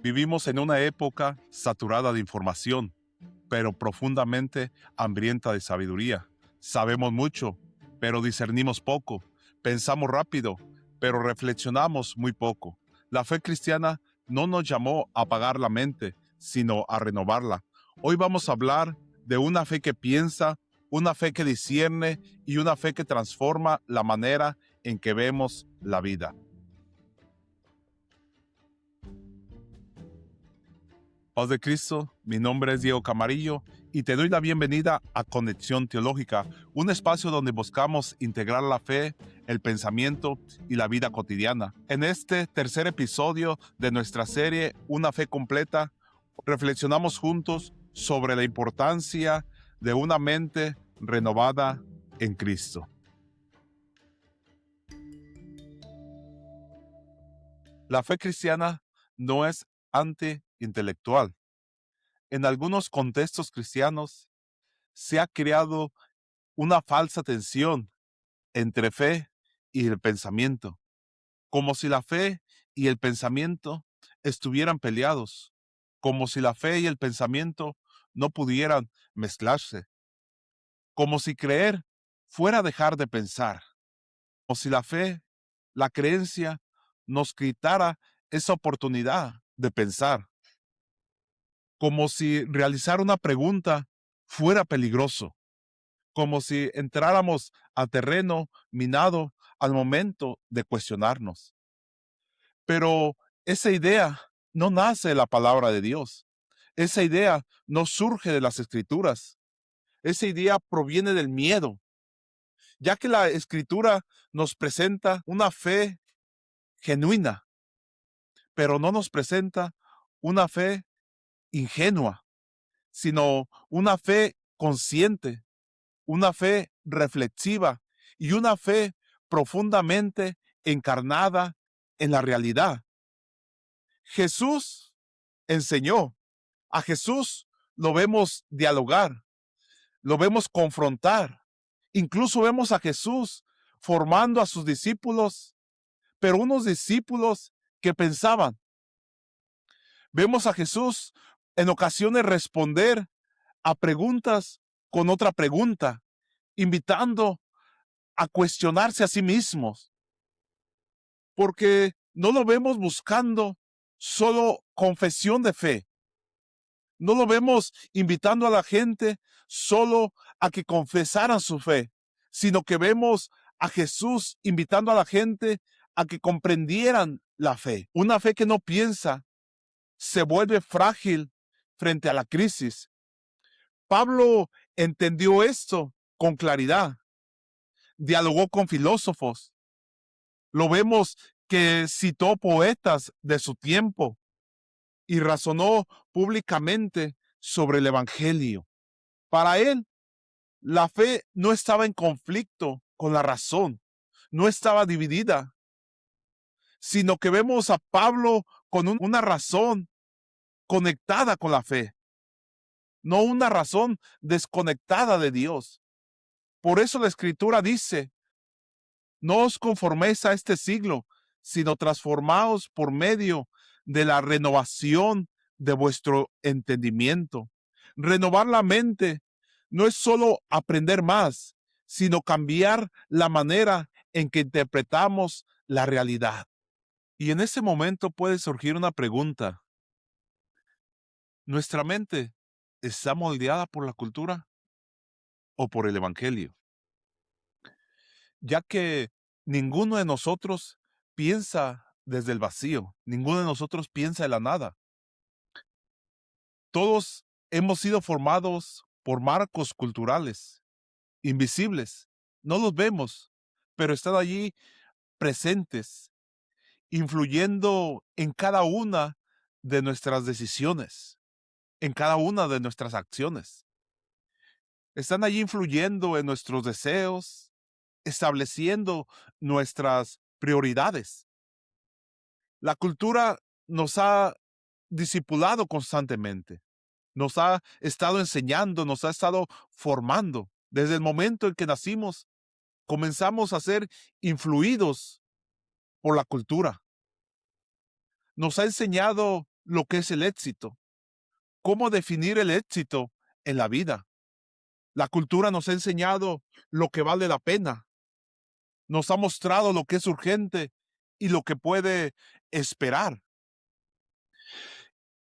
Vivimos en una época saturada de información, pero profundamente hambrienta de sabiduría. Sabemos mucho, pero discernimos poco. Pensamos rápido, pero reflexionamos muy poco. La fe cristiana no nos llamó a apagar la mente, sino a renovarla. Hoy vamos a hablar de una fe que piensa, una fe que discierne y una fe que transforma la manera en que vemos la vida. Paz de Cristo, mi nombre es Diego Camarillo y te doy la bienvenida a Conexión Teológica, un espacio donde buscamos integrar la fe, el pensamiento y la vida cotidiana. En este tercer episodio de nuestra serie Una fe completa, reflexionamos juntos sobre la importancia de una mente renovada en Cristo. La fe cristiana no es anti-intelectual. En algunos contextos cristianos se ha creado una falsa tensión entre fe y el pensamiento, como si la fe y el pensamiento estuvieran peleados, como si la fe y el pensamiento no pudieran mezclarse, como si creer fuera dejar de pensar, como si la fe, la creencia, nos quitara esa oportunidad de pensar, como si realizar una pregunta fuera peligroso, como si entráramos a terreno minado al momento de cuestionarnos. Pero esa idea no nace de la palabra de Dios. Esa idea no surge de las escrituras. Esa idea proviene del miedo, ya que la escritura nos presenta una fe genuina, pero no nos presenta una fe ingenua, sino una fe consciente, una fe reflexiva y una fe profundamente encarnada en la realidad. Jesús enseñó, a Jesús lo vemos dialogar, lo vemos confrontar, incluso vemos a Jesús formando a sus discípulos, pero unos discípulos que pensaban. Vemos a Jesús en ocasiones responder a preguntas con otra pregunta, invitando a cuestionarse a sí mismos, porque no lo vemos buscando solo confesión de fe, no lo vemos invitando a la gente solo a que confesaran su fe, sino que vemos a Jesús invitando a la gente a que comprendieran la fe. Una fe que no piensa se vuelve frágil frente a la crisis. Pablo entendió esto con claridad, dialogó con filósofos. Lo vemos que citó poetas de su tiempo y razonó públicamente sobre el Evangelio. Para él, la fe no estaba en conflicto con la razón, no estaba dividida, sino que vemos a Pablo con una razón conectada con la fe, no una razón desconectada de Dios. Por eso la Escritura dice: no os conforméis a este siglo, sino transformaos por medio de la renovación de vuestro entendimiento. Renovar la mente no es solo aprender más, sino cambiar la manera en que interpretamos la realidad. Y en ese momento puede surgir una pregunta: ¿nuestra mente está moldeada por la cultura o por el Evangelio? Ya que ninguno de nosotros piensa desde el vacío, ninguno de nosotros piensa de la nada. Todos hemos sido formados por marcos culturales, invisibles. No los vemos, pero están allí presentes, influyendo en cada una de nuestras decisiones, en cada una de nuestras acciones. Están allí influyendo en nuestros deseos, estableciendo nuestras prioridades. La cultura nos ha discipulado constantemente, nos ha estado enseñando, nos ha estado formando. Desde el momento en que nacimos, comenzamos a ser influidos por la cultura. Nos ha enseñado lo que es el éxito, cómo definir el éxito en la vida. La cultura nos ha enseñado lo que vale la pena, nos ha mostrado lo que es urgente y lo que puede esperar.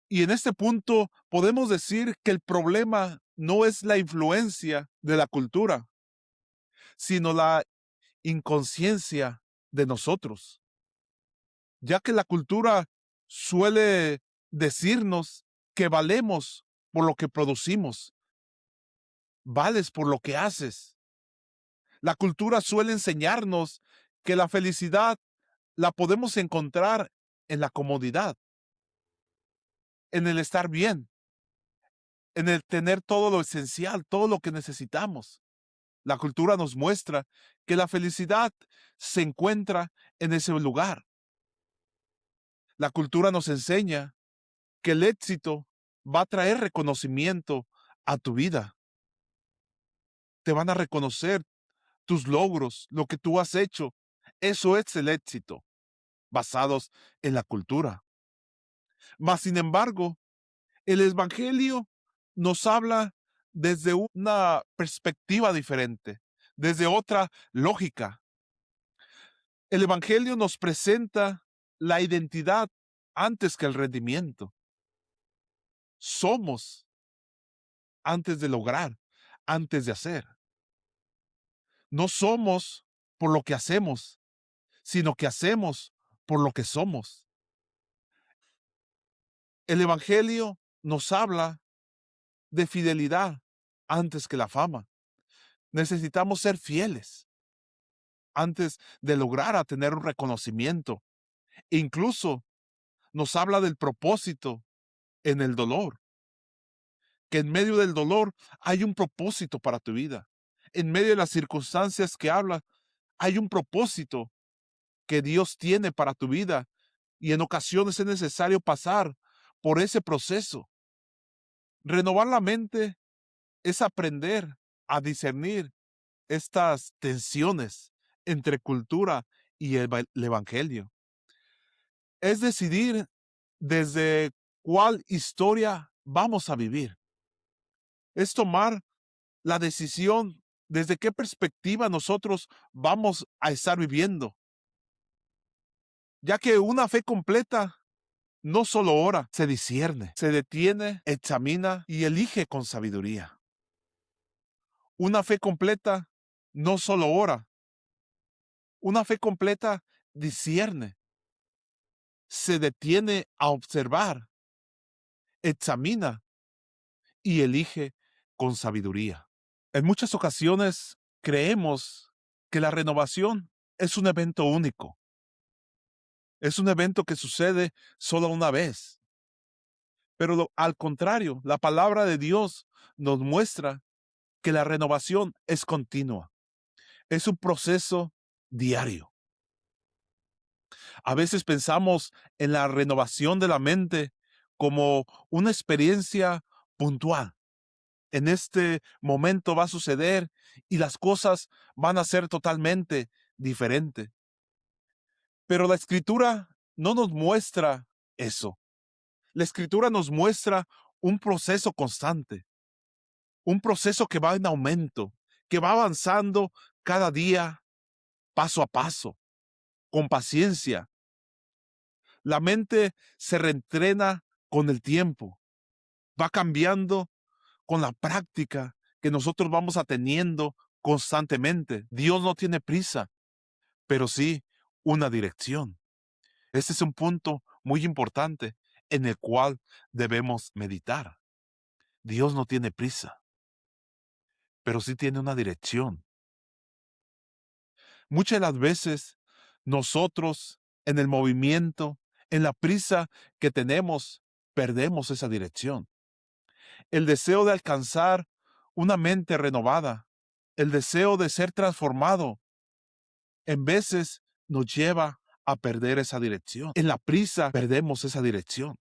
Y en este punto podemos decir que el problema no es la influencia de la cultura, sino la inconsciencia de nosotros, ya que la cultura suele decirnos que valemos por lo que producimos, vales por lo que haces. La cultura suele enseñarnos que la felicidad la podemos encontrar en la comodidad, en el estar bien, en el tener todo lo esencial, todo lo que necesitamos. La cultura nos muestra que la felicidad se encuentra en ese lugar. La cultura nos enseña que el éxito va a traer reconocimiento a tu vida. Te van a reconocer tus logros, lo que tú has hecho. Eso es el éxito, basados en la cultura. Mas, sin embargo, el Evangelio nos habla desde una perspectiva diferente, desde otra lógica. El Evangelio nos presenta la identidad antes que el rendimiento. Somos antes de lograr, antes de hacer. No somos por lo que hacemos, sino que hacemos por lo que somos. El Evangelio nos habla de fidelidad antes que la fama. Necesitamos ser fieles antes de lograr a tener un reconocimiento. Incluso nos habla del propósito en el dolor, que en medio del dolor hay un propósito para tu vida. En medio de las circunstancias que habla, hay un propósito que Dios tiene para tu vida. Y en ocasiones es necesario pasar por ese proceso. Renovar la mente es aprender a discernir estas tensiones entre cultura y el Evangelio. Es decidir desde cuál historia vamos a vivir. Es tomar la decisión desde qué perspectiva nosotros vamos a estar viviendo. Ya que una fe completa no solo ora, se discierne, se detiene, examina y elige con sabiduría. Una fe completa no solo ora, una fe completa discierne, se detiene a observar, examina y elige con sabiduría. En muchas ocasiones creemos que la renovación es un evento único, es un evento que sucede solo una vez. Pero al contrario, la palabra de Dios nos muestra que la renovación es continua, es un proceso diario. A veces pensamos en la renovación de la mente como una experiencia puntual. En este momento va a suceder y las cosas van a ser totalmente diferentes. Pero la Escritura no nos muestra eso. La Escritura nos muestra un proceso constante, un proceso que va en aumento, que va avanzando cada día, paso a paso, con paciencia. La mente se reentrena con el tiempo, va cambiando con la práctica que nosotros vamos teniendo constantemente. Dios no tiene prisa, pero sí una dirección. Este es un punto muy importante en el cual debemos meditar. Dios no tiene prisa, pero sí tiene una dirección. Muchas de las veces nosotros en el movimiento, en la prisa que tenemos, perdemos esa dirección. El deseo de alcanzar una mente renovada, el deseo de ser transformado, en veces nos lleva a perder esa dirección. En la prisa perdemos esa dirección.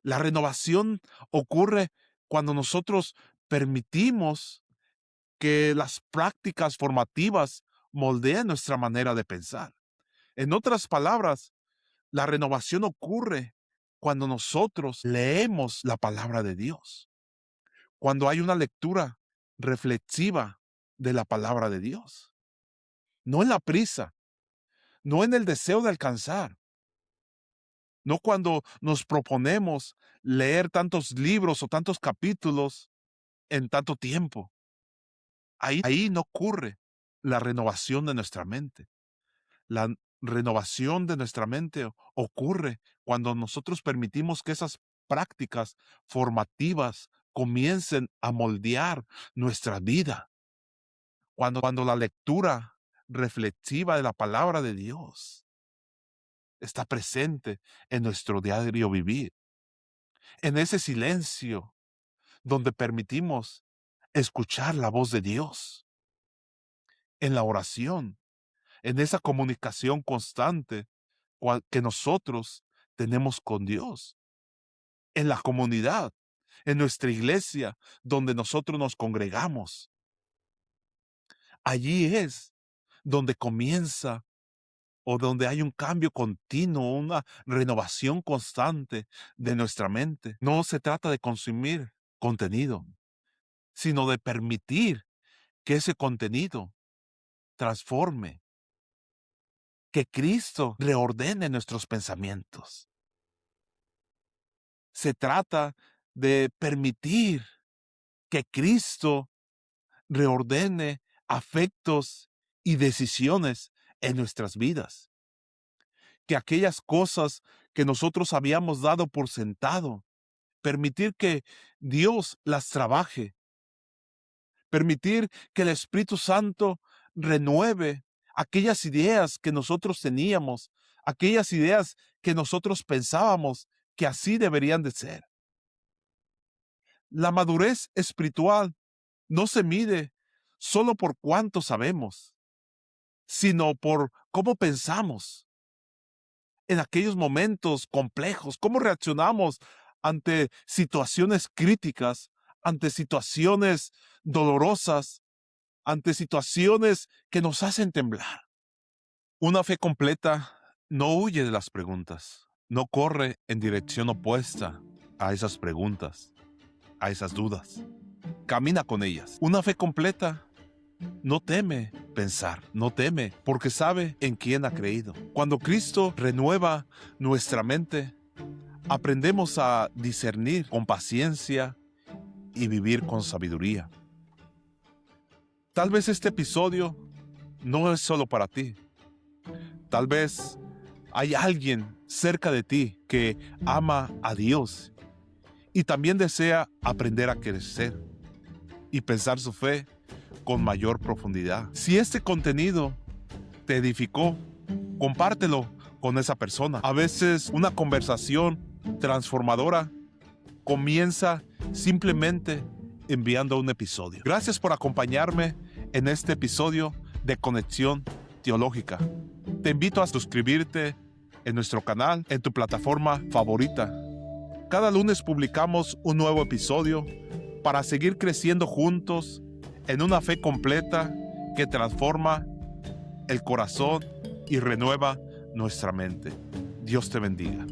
La renovación ocurre cuando nosotros permitimos que las prácticas formativas moldeen nuestra manera de pensar. En otras palabras, la renovación ocurre cuando nosotros leemos la palabra de Dios, cuando hay una lectura reflexiva de la palabra de Dios. No en la prisa, no en el deseo de alcanzar, no cuando nos proponemos leer tantos libros o tantos capítulos en tanto tiempo. Ahí no ocurre la renovación de nuestra mente. La renovación de nuestra mente ocurre cuando nosotros permitimos que esas prácticas formativas comiencen a moldear nuestra vida. Cuando la lectura reflexiva de la palabra de Dios está presente en nuestro diario vivir. En ese silencio donde permitimos escuchar la voz de Dios. En la oración, en esa comunicación constante que nosotros tenemos con Dios. En la comunidad, en nuestra iglesia, donde nosotros nos congregamos. Allí es donde comienza o donde hay un cambio continuo, una renovación constante de nuestra mente. No se trata de consumir contenido, sino de permitir que ese contenido transforme, que Cristo reordene nuestros pensamientos. Se trata de permitir que Cristo reordene afectos y decisiones en nuestras vidas. Que aquellas cosas que nosotros habíamos dado por sentado, permitir que Dios las trabaje. Permitir que el Espíritu Santo renueve aquellas ideas que nosotros teníamos, aquellas ideas que nosotros pensábamos que así deberían de ser. La madurez espiritual no se mide solo por cuánto sabemos, sino por cómo pensamos en aquellos momentos complejos, cómo reaccionamos ante situaciones críticas, ante situaciones dolorosas, ante situaciones que nos hacen temblar. Una fe completa no huye de las preguntas, no corre en dirección opuesta a esas preguntas, a esas dudas. Camina con ellas. Una fe completa no teme pensar, no teme, porque sabe en quién ha creído. Cuando Cristo renueva nuestra mente, aprendemos a discernir con paciencia y vivir con sabiduría. Tal vez este episodio no es solo para ti. Tal vez hay alguien cerca de ti que ama a Dios y también desea aprender a crecer y pensar su fe con mayor profundidad. Si este contenido te edificó, compártelo con esa persona. A veces una conversación transformadora comienza simplemente enviando un episodio. Gracias por acompañarme en este episodio de Conexión Teológica. Te invito a suscribirte en nuestro canal, en tu plataforma favorita. Cada lunes publicamos un nuevo episodio para seguir creciendo juntos en una fe completa que transforma el corazón y renueva nuestra mente. Dios te bendiga.